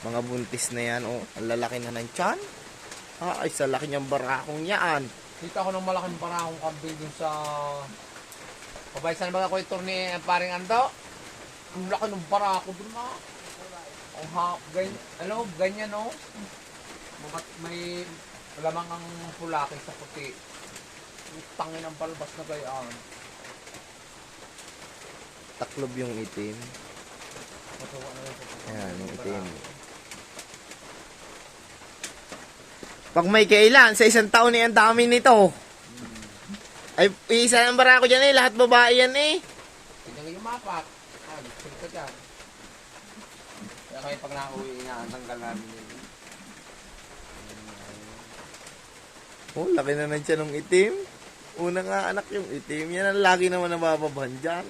Mga buntis na yan, oh. Ang lalaki na ng tiyan. Ay, sa laki niyang barakong yan. Dito ako ng malaking barakong kambing dun sa... Pabaysan mga kwento ni paring Ando. Ang laki ng barako dun na. Ang ganyan no. May lamang ang pulaki sa puti. Tangin ang balbas na gayaan. Taklob yung itim. Ayan, yung itim. Pag may kailan, sa isang taon eh, ang dami nito. Ay, isa ng barako dyan eh, lahat babae yan eh. Tingnan yung mapak. Sige ka dyan. Kaya kayo pag nauwi na, ang tanggal namin yun. Oh, laki na ng tiyan ng itim. Una nga anak yung itim. Yan ang lagi naman nabababan dyan.